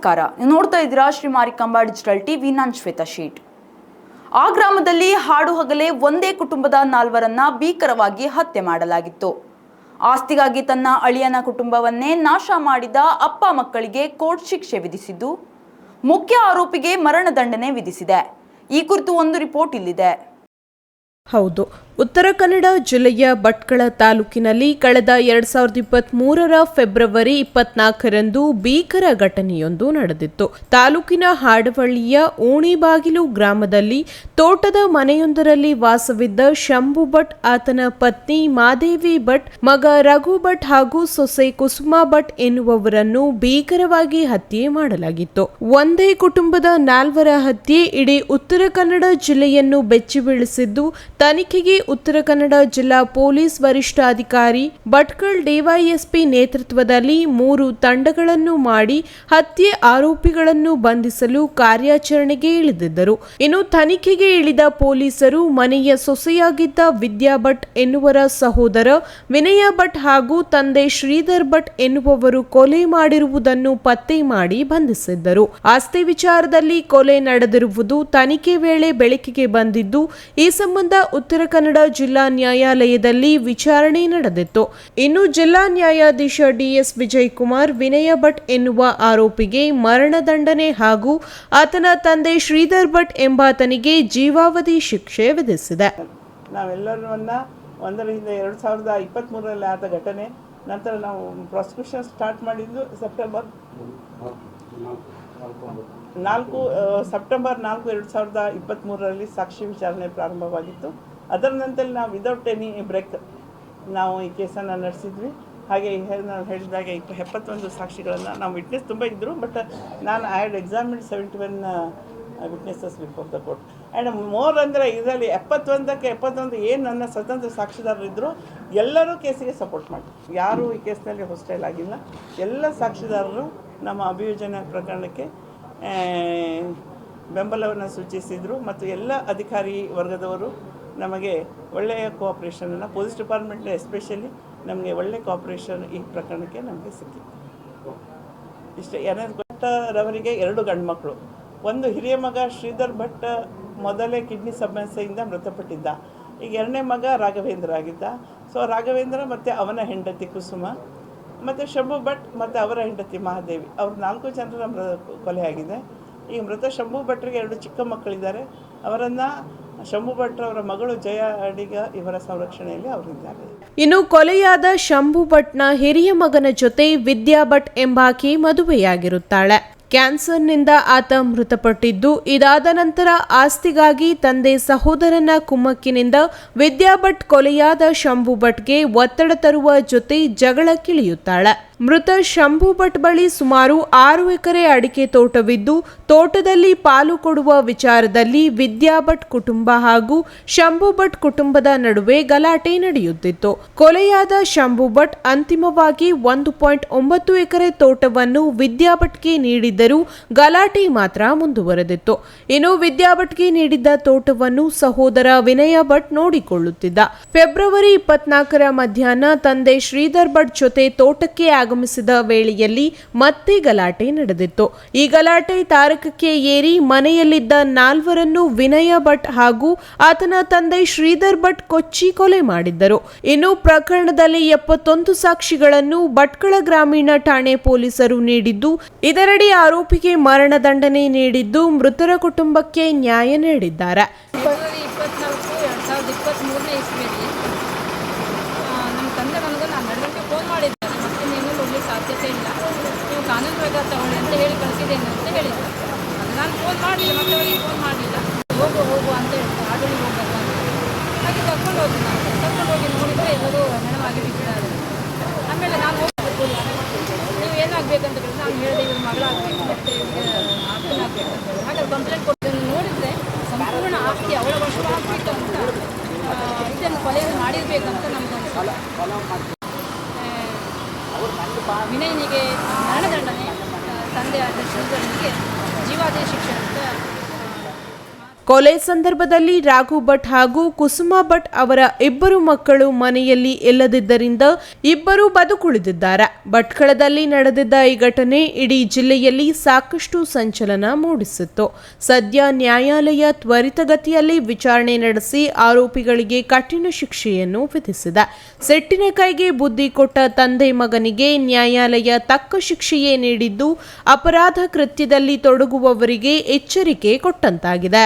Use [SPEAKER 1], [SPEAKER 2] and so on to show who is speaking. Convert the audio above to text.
[SPEAKER 1] ನಮಸ್ಕಾರ. ನೀವು ನೋಡ್ತಾ ಇದ್ದೀರಾ ಶ್ರೀ ಮಾರಿಕಾಂಬಾ ಡಿಜಿಟಲ್ ಟಿವಿ. ನಾನು ಶ್ವೇತಾ ಶೇಟ್. ಆ ಗ್ರಾಮದಲ್ಲಿ ಹಾಡು ಹಗಲೇ ಒಂದೇ ಕುಟುಂಬದ 4ರನ್ನ ಭೀಕರವಾಗಿ ಹತ್ಯೆ ಮಾಡಲಾಗಿತ್ತು. ಆಸ್ತಿಗಾಗಿ ತನ್ನ ಅಳಿಯನ ಕುಟುಂಬವನ್ನೇ ನಾಶ ಮಾಡಿದ ಅಪ್ಪ ಮಕ್ಕಳಿಗೆ ಕೋರ್ಟ್ ಶಿಕ್ಷೆ ವಿಧಿಸಿದ್ದು, ಮುಖ್ಯ ಆರೋಪಿಗೆ ಮರಣದಂಡನೆ ವಿಧಿಸಿದೆ. ಈ ಕುರಿತು ಒಂದು ರಿಪೋರ್ಟ್ ಇಲ್ಲಿದೆ.
[SPEAKER 2] ಹೌದು, ಉತ್ತರ ಕನ್ನಡ ಜಿಲ್ಲೆಯ ಭಟ್ಕಳ ತಾಲೂಕಿನಲ್ಲಿ ಕಳೆದ 2023ರ ಫೆಬ್ರವರಿ 24ರಂದು ಭೀಕರ ಘಟನೆಯೊಂದು ನಡೆದಿತ್ತು. ತಾಲೂಕಿನ ಹಾಡವಳ್ಳಿಯ ಓಣಿಬಾಗಿಲು ಗ್ರಾಮದಲ್ಲಿ ತೋಟದ ಮನೆಯೊಂದರಲ್ಲಿ ವಾಸವಿದ್ದ ಶಂಭು ಭಟ್, ಆತನ ಪತ್ನಿ ಮಾದೇವಿ ಭಟ್, ಮಗ ರಘು ಭಟ್ ಹಾಗೂ ಸೊಸೆ ಕುಸುಮಾ ಭಟ್ ಎನ್ನುವವರನ್ನು ಭೀಕರವಾಗಿ ಹತ್ಯೆ ಮಾಡಲಾಗಿತ್ತು. ಒಂದೇ ಕುಟುಂಬದ 4ರ ಹತ್ಯೆ ಇಡೀ ಉತ್ತರ ಕನ್ನಡ ಜಿಲ್ಲೆಯನ್ನು ಬೆಚ್ಚಿ ಬೀಳಿಸಿದ್ದು, ತನಿಖೆಗೆ ಉತ್ತರ ಕನ್ನಡ ಜಿಲ್ಲಾ ಪೊಲೀಸ್ ವರಿಷ್ಠಾಧಿಕಾರಿ ಭಟ್ಕಳ ಡಿವೈಎಸ್ಪಿ ನೇತೃತ್ವದಲ್ಲಿ 3 ತಂಡಗಳನ್ನು ಮಾಡಿ ಹತ್ಯೆ ಆರೋಪಿಗಳನ್ನು ಬಂಧಿಸಲು ಕಾರ್ಯಾಚರಣೆಗೆ ಇಳಿದಿದ್ದರು. ಇನ್ನು ತನಿಖೆಗೆ ಇಳಿದ ಪೊಲೀಸರು ಮನೆಯ ಸೊಸೆಯಾಗಿದ್ದ ವಿದ್ಯಾ ಭಟ್ ಎನ್ನುವರ ಸಹೋದರ ವಿನಯ ಭಟ್ ಹಾಗೂ ತಂದೆ ಶ್ರೀಧರ್ ಭಟ್ ಎನ್ನುವವರು ಕೊಲೆ ಮಾಡಿರುವುದನ್ನು ಪತ್ತೆ ಮಾಡಿ ಬಂಧಿಸಿದ್ದರು. ಆಸ್ತಿ ವಿಚಾರದಲ್ಲಿ ಕೊಲೆ ನಡೆದಿರುವುದು ತನಿಖೆ ವೇಳೆ ಬೆಳಕಿಗೆ ಬಂದಿದ್ದು, ಈ ಸಂಬಂಧ ಉತ್ತರ ಕನ್ನಡ ಜಿಲ್ಲಾ ನ್ಯಾಯಾಲಯದಲ್ಲಿ ವಿಚಾರಣೆ ನಡೆದಿತ್ತು. ಇನ್ನು ಜಿಲ್ಲಾ ನ್ಯಾಯಾಧೀಶ ಡಿಎಸ್ ವಿಜಯ್ ಕುಮಾರ್ ವಿನಯ ಭಟ್ ಎನ್ನುವ ಆರೋಪಿಗೆ ಮರಣದಂಡನೆ ಹಾಗೂ ಆತನ ತಂದೆ ಶ್ರೀಧರ್ ಭಟ್ ಎಂಬಾತನಿಗೆ ಜೀವಾವಧಿ ಶಿಕ್ಷೆ ವಿಧಿಸಿದೆ.
[SPEAKER 3] ನಾವೆಲ್ಲರನ್ನ 2023ರಲ್ಲಿ ಆದ ಘಟನೆ ನಂತರ ನಾವು ಪ್ರಾಸಿಕ್ಯೂಷನ್ ಸ್ಟಾರ್ಟ್ ಮಾಡಿದ್ದು ಸೆಪ್ಟೆಂಬರ್ 4, 2023ರಲ್ಲಿ ಸಾಕ್ಷಿ ವಿಚಾರಣೆ ಪ್ರಾರಂಭವಾಗಿತ್ತು. ಅದರ ನಂತರ ನಾವು ವಿದೌಟ್ ಎನಿ ಬ್ರೇಕ್ ನಾವು ಈ ಕೇಸನ್ನು ನಡೆಸಿದ್ವಿ. ಹಾಗೆ ನಾನು ಹೇಳಿದಾಗ 71 ಸಾಕ್ಷಿಗಳನ್ನು ನಾವು ವಿಟ್ನೆಸ್ ತುಂಬ ಇದ್ದರು, ಬಟ್ ನಾನು I had examined 71 witnesses before the court. And more ಅಂದರೆ ಇದರಲ್ಲಿ 71 ಏನು ನನ್ನ ಸ್ವತಂತ್ರ ಸಾಕ್ಷಿದಾರರಿದ್ದರು ಎಲ್ಲರೂ ಕೇಸಿಗೆ ಸಪೋರ್ಟ್ ಮಾಡಿದ್ರು. ಯಾರೂ ಈ ಕೇಸ್ನಲ್ಲಿ ಹೊಸ್ಟೈಲ್ ಆಗಿಲ್ಲ. ಎಲ್ಲ ಸಾಕ್ಷಿದಾರರು ನಮ್ಮ ಅಭಿಯೋಜನೆ ಪ್ರಕರಣಕ್ಕೆ ಬೆಂಬಲವನ್ನು ಸೂಚಿಸಿದರು ಮತ್ತು ಎಲ್ಲ ಅಧಿಕಾರಿ ವರ್ಗದವರು ನಮಗೆ ಒಳ್ಳೆಯ ಕೋಆಪ್ರೇಷನನ್ನು, ಪೊಲೀಸ್ ಡಿಪಾರ್ಟ್ಮೆಂಟ್ ಎಸ್ಪೆಷಲಿ ನಮಗೆ ಒಳ್ಳೆಯ ಕೋಆಪ್ರೇಷನ್ ಈ ಪ್ರಕರಣಕ್ಕೆ ನಮಗೆ ಸಿಕ್ಕಿತ್ತು. ಇಷ್ಟೇ. ಭಟ್ಟರವರಿಗೆ 2 ಗಂಡು ಮಕ್ಕಳು. ಒಂದು ಹಿರಿಯ ಮಗ ಶ್ರೀಧರ್ ಭಟ್ ಮೊದಲೇ ಕಿಡ್ನಿ ಸಮಸ್ಯೆಯಿಂದ ಮೃತಪಟ್ಟಿದ್ದ. ಈಗ 2ನೇ ಮಗ ರಾಘವೇಂದ್ರ ಆಗಿದ್ದ. ಸೊ ರಾಘವೇಂದ್ರ ಮತ್ತು ಅವನ ಹೆಂಡತಿ ಕುಸುಮ ಮತ್ತು ಶಂಭು ಭಟ್ ಮತ್ತು ಅವರ ಹೆಂಡತಿ ಮಹಾದೇವಿ, ಅವ್ರ 4 ಜನರ ಕೊಲೆ ಆಗಿದೆ. ಈ ಮೃತ ಶಂಭು ಭಟ್ರಿಗೆ 2 ಚಿಕ್ಕ ಮಕ್ಕಳಿದ್ದಾರೆ. ಅವರನ್ನು ಶಂಭು ಭಟ್ ಅವರ ಮಗಳು ಜಯ ಅಡಿಗ ಇವರ ಸಂರಕ್ಷಣೆಯಲ್ಲಿ ಅವರಿದ್ದಾರೆ.
[SPEAKER 2] ಇನ್ನು ಕೊಲೆಯಾದ ಶಂಭು ಭಟ್ನ ಹಿರಿಯ ಮಗನ ಜೊತೆ ವಿದ್ಯಾ ಭಟ್ ಎಂಬಾಕೆ ಮದುವೆಯಾಗಿರುತ್ತಾಳೆ. ಕ್ಯಾನ್ಸರ್ನಿಂದ ಆತ ಮೃತಪಟ್ಟಿದ್ದು, ಇದಾದ ನಂತರ ಆಸ್ತಿಗಾಗಿ ತಂದೆ ಸಹೋದರನ ಕುಮ್ಮಕ್ಕಿನಿಂದ ವಿದ್ಯಾ ಭಟ್ ಕೊಲೆಯಾದ ಶಂಭು ಭಟ್ಗೆ ಒತ್ತಡ ತರುವ ಜೊತೆ ಜಗಳಕ್ಕಿಳಿಯುತ್ತಾಳೆ. ಮೃತ ಶಂಭು ಭಟ್ ಬಳಿ ಸುಮಾರು 6 ಎಕರೆ ಅಡಿಕೆ ತೋಟವಿದ್ದು, ತೋಟದಲ್ಲಿ ಪಾಲು ಕೊಡುವ ವಿಚಾರದಲ್ಲಿ ವಿದ್ಯಾ ಭಟ್ ಕುಟುಂಬ ಹಾಗೂ ಶಂಭು ಭಟ್ ಕುಟುಂಬದ ನಡುವೆ ಗಲಾಟೆ ನಡೆಯುತ್ತಿತ್ತು. ಕೊಲೆಯಾದ ಶಂಭು ಭಟ್ ಅಂತಿಮವಾಗಿ 1.9 ಎಕರೆ ತೋಟವನ್ನು ವಿದ್ಯಾ ಭಟ್ಗೆ ನೀಡಿದ್ದರೂ ಗಲಾಟೆ ಮಾತ್ರ ಮುಂದುವರೆದಿತ್ತು. ಇನ್ನು ವಿದ್ಯಾ ಭಟ್ಗೆ ನೀಡಿದ್ದ ತೋಟವನ್ನು ಸಹೋದರ ವಿನಯ ಭಟ್ ನೋಡಿಕೊಳ್ಳುತ್ತಿದ್ದ. ಫೆಬ್ರವರಿ 24ರ ಮಧ್ಯಾಹ್ನ ತಂದೆ ಶ್ರೀಧರ್ ಭಟ್ ಜೊತೆ ತೋಟಕ್ಕೆ ಆಗಮಿಸಿದ ವೇಳೆಯಲ್ಲಿ ಮತ್ತೆ ಗಲಾಟೆ ನಡೆದಿತ್ತು. ಈ ಗಲಾಟೆ ತಾರಕಕ್ಕೆ ಏರಿ ಮನೆಯಲ್ಲಿದ್ದ 4ರನ್ನು ವಿನಯ ಭಟ್ ಹಾಗೂ ಆತನ ತಂದೆ ಶ್ರೀಧರ್ ಭಟ್ ಕೊಚ್ಚಿ ಕೊಲೆ ಮಾಡಿದ್ದರು. ಇನ್ನು ಪ್ರಕರಣದಲ್ಲಿ 71 ಸಾಕ್ಷಿಗಳನ್ನು ಭಟ್ಕಳ ಗ್ರಾಮೀಣ ಠಾಣೆ ಪೊಲೀಸರು ನೀಡಿದ್ದು, ಇದರಡಿ ಆರೋಪಿಗೆ ಮರಣದಂಡನೆ ನೀಡಿದ್ದು, ಮೃತರ ಕುಟುಂಬಕ್ಕೆ ನ್ಯಾಯ ನೀಡಿದ್ದಾರೆ.
[SPEAKER 4] ಫೆಬ್ರವರಿ 24, 2023ನೇ ಇಸ್ವಿಯಲ್ಲಿ ನಮ್ಮ ತಂದೆ ನನಗೆ 12 ಗಂಟೆ ಫೋನ್ ಮಾಡಿದ್ದಾರೆ. ಮತ್ತೆ ನೀನು ಹೋಗಲಿಕ್ಕೆ ಸಾಧ್ಯತೆ ಇಲ್ಲ, ನೀವು ಕಾನೂನು ಪ್ರಕಾರ ತಗೊಳ್ಳಿ ಅಂತ ಹೇಳಿ ಕಳಿಸಿದ್ದೇನೆ ಅಂತ ಹೇಳಿದ್ರು. ನಾನು ಫೋನ್ ಮಾಡಲಿಲ್ಲ, ಮತ್ತೆ ಅವರಿಗೆ ಫೋನ್ ಮಾಡಲಿಲ್ಲ. ಹೋಗು ಅಂತ ಹೇಳ್ತಾರೆ, ಆಡಳಿ ಹೋಗಲ್ಲ ಅಂತ. ಹಾಗೆ ಕರ್ಕೊಂಡು ಹೋಗಿ ನೋಡಿದರೆ ಎಲ್ಲರೂ ಹೆಣವಾಗಿ ಬಿಟ್ಟಿದ್ದಾರೆ. ಆಮೇಲೆ ನಾನು ಹೋಗಬೇಕು, ನೀವು ಏನಾಗಬೇಕಂತ ಹೇಳಿದ್ರೆ ನಾನು ಹೇಳಿದೆ ಇವ್ರ ಮಗಳಾಗಬೇಕು ಮತ್ತು ಇವ್ರಿಗೆ ಆಸ್ತಿನಾಗಬೇಕು ಅಂತ ಹೇಳಿ. ಹಾಗೆ ಕಂಪ್ಲೇಂಟ್ ಕೊಟ್ಟು ನೋಡಿದರೆ ಸಂಪೂರ್ಣ ಆಸ್ತಿ ಅವಳ ವಶವಾಗಬೇಕು ಅಂತ ಇದನ್ನು ಕೊಲೆ ಮಾಡಿರಬೇಕಂತ ನಮ್ಗೆ ವಿನಯನಿಗೆ ಮರಣದಂಡನೆ, ತಂದೆ ಆದ ಶ್ರೀಧರನಿಗೆ ಜೀವಾವಧಿ ಶಿಕ್ಷೆ ಅಂತ
[SPEAKER 2] ಕೊಲೆ ಸಂದರ್ಭದಲ್ಲಿ ರಾಘು ಭಟ್ ಹಾಗೂ ಕುಸುಮಾ ಭಟ್ ಅವರ ಇಬ್ಬರು ಮಕ್ಕಳು ಮನೆಯಲ್ಲಿ ಇಲ್ಲದಿದ್ದರಿಂದ ಇಬ್ಬರು ಬದುಕುಳಿದಿದ್ದಾರೆ. ಭಟ್ಕಳದಲ್ಲಿ ನಡೆದಿದ್ದ ಈ ಘಟನೆ ಇಡೀ ಜಿಲ್ಲೆಯಲ್ಲಿ ಸಾಕಷ್ಟು ಸಂಚಲನ ಮೂಡಿಸಿತ್ತು. ಸದ್ಯ ನ್ಯಾಯಾಲಯ ತ್ವರಿತಗತಿಯಲ್ಲಿ ವಿಚಾರಣೆ ನಡೆಸಿ ಆರೋಪಿಗಳಿಗೆ ಕಠಿಣ ಶಿಕ್ಷೆಯನ್ನು ವಿಧಿಸಿದೆ. ಸಿಟ್ಟಿನ ಕೈಗೆ ಬುದ್ಧಿ ಕೊಟ್ಟ ತಂದೆ ಮಗನಿಗೆ ನ್ಯಾಯಾಲಯ ತಕ್ಕ ಶಿಕ್ಷೆಯೇ ನೀಡಿದ್ದು ಅಪರಾಧ ಕೃತ್ಯದಲ್ಲಿ ತೊಡಗುವವರಿಗೆ ಎಚ್ಚರಿಕೆ ಕೊಟ್ಟಂತಾಗಿದೆ.